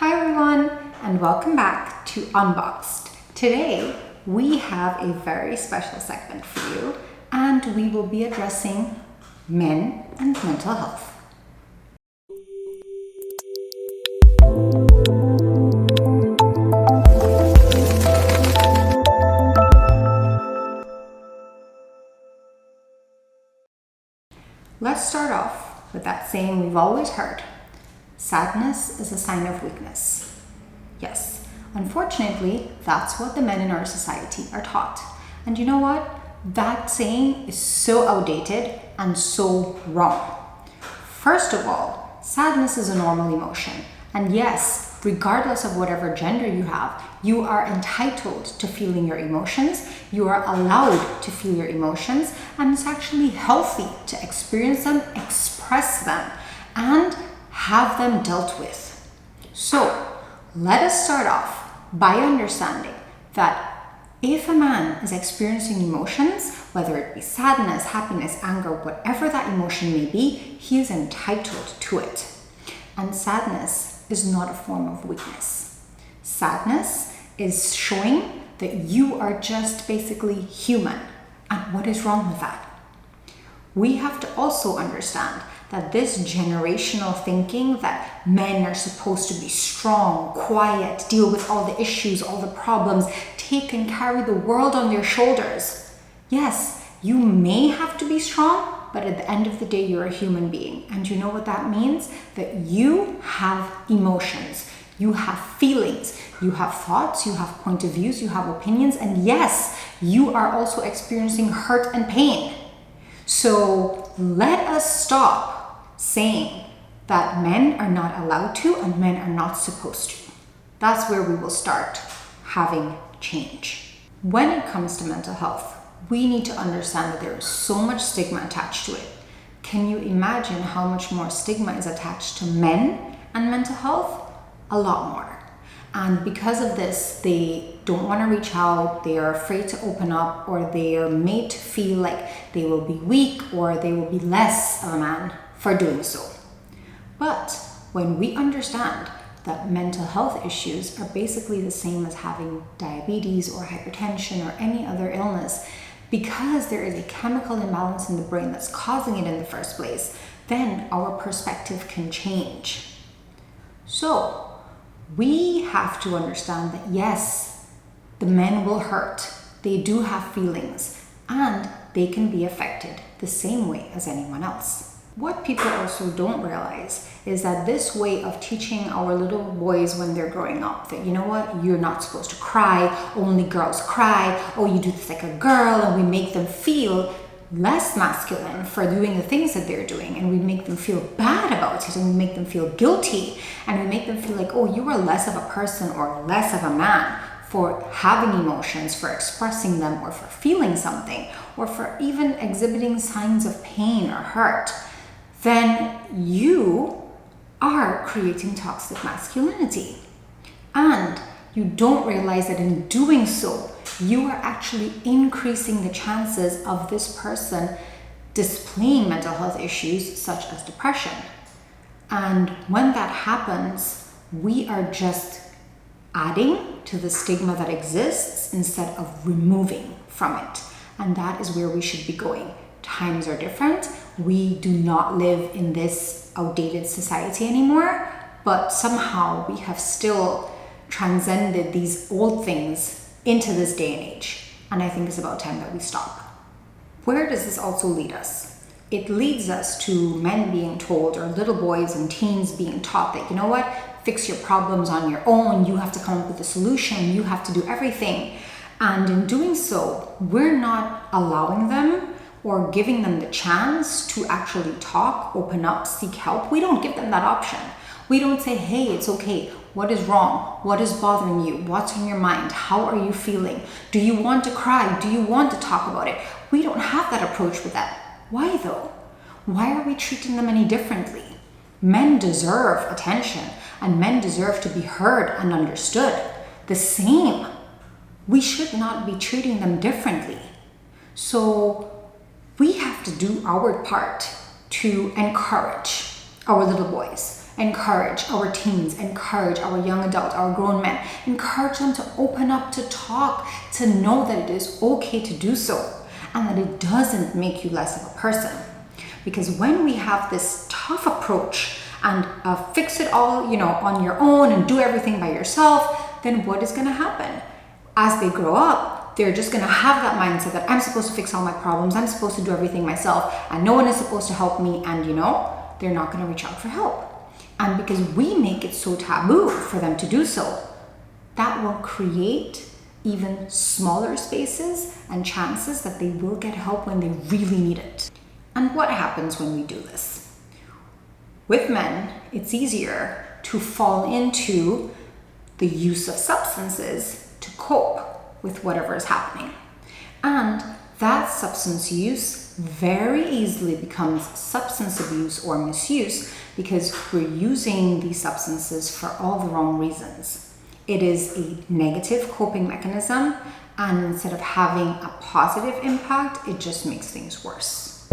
Hi everyone, and welcome back to Unboxed. Today we have a very special segment for you, and we will be addressing men and mental health. Let's start off with that saying we've always heard. Sadness is a sign of weakness. Yes, unfortunately, that's what the men in our society are taught. And you know what? That saying is so outdated and so wrong. First of all, sadness is a normal emotion. And yes, regardless of whatever gender you have, you are entitled to feeling your emotions. You are allowed to feel your emotions. And it's actually healthy to experience them, express them, and have them dealt with. So let us start off by understanding that if a man is experiencing emotions, whether it be sadness, happiness, anger, whatever that emotion may be, he is entitled to it. And sadness is not a form of weakness. Sadness is showing that you are just basically human. And what is wrong with that? We have to also understand that this generational thinking that men are supposed to be strong, quiet, deal with all the issues, all the problems, take and carry the world on their shoulders. Yes, you may have to be strong, but at the end of the day, you're a human being. And you know what that means? That you have emotions, you have feelings, you have thoughts, you have point of views, you have opinions, and yes, you are also experiencing hurt and pain. So let us stop saying that men are not allowed to and men are not supposed to. That's where we will start having change. When it comes to mental health, we need to understand that there is so much stigma attached to it. Can you imagine how much more stigma is attached to men and mental health? A lot more. And because of this, they don't want to reach out, they are afraid to open up, or they are made to feel like they will be weak or they will be less of a man for doing so. But when we understand that mental health issues are basically the same as having diabetes or hypertension or any other illness, because there is a chemical imbalance in the brain that's causing it in the first place, then our perspective can change. So we have to understand that yes, the men will hurt, they do have feelings, and they can be affected the same way as anyone else. What people also don't realize is that this way of teaching our little boys when they're growing up that, you know what, you're not supposed to cry, only girls cry, oh, you do this like a girl, and we make them feel less masculine for doing the things that they're doing, and we make them feel bad about it, and we make them feel guilty, and we make them feel like, oh, you are less of a person or less of a man for having emotions, for expressing them, or for feeling something, or for even exhibiting signs of pain or hurt. Then you are creating toxic masculinity. And you don't realize that in doing so, you are actually increasing the chances of this person displaying mental health issues such as depression. And when that happens, we are just adding to the stigma that exists instead of removing from it. And that is where we should be going. Times are different. We do not live in this outdated society anymore, but somehow we have still transcended these old things into this day and age. And I think it's about time that we stop. Where does this also lead us? It leads us to men being told, or little boys and teens being taught that, you know what, fix your problems on your own, you have to come up with a solution, you have to do everything. And in doing so, we're not allowing them or giving them the chance to actually talk, open up, seek help. We don't give them that option. We don't say, hey, it's okay. What is wrong? What is bothering you? What's on your mind? How are you feeling? Do you want to cry? Do you want to talk about it? We don't have that approach with that. Why though? Why are we treating them any differently? Men deserve attention, and men deserve to be heard and understood. The same. We should not be treating them differently. So we have to do our part to encourage our little boys, encourage our teens, encourage our young adults, our grown men, encourage them to open up, to talk, to know that it is okay to do so, and that it doesn't make you less of a person. Because when we have this tough approach and fix it all, on your own and do everything by yourself, then what is going to happen? As they grow up, they're just going to have that mindset that I'm supposed to fix all my problems, I'm supposed to do everything myself, and no one is supposed to help me, and they're not going to reach out for help. And because we make it so taboo for them to do so, that will create even smaller spaces and chances that they will get help when they really need it. And what happens when we do this? With men, it's easier to fall into the use of substances to cope with whatever is happening. And that substance use very easily becomes substance abuse or misuse because we're using these substances for all the wrong reasons. It is a negative coping mechanism, and instead of having a positive impact, it just makes things worse.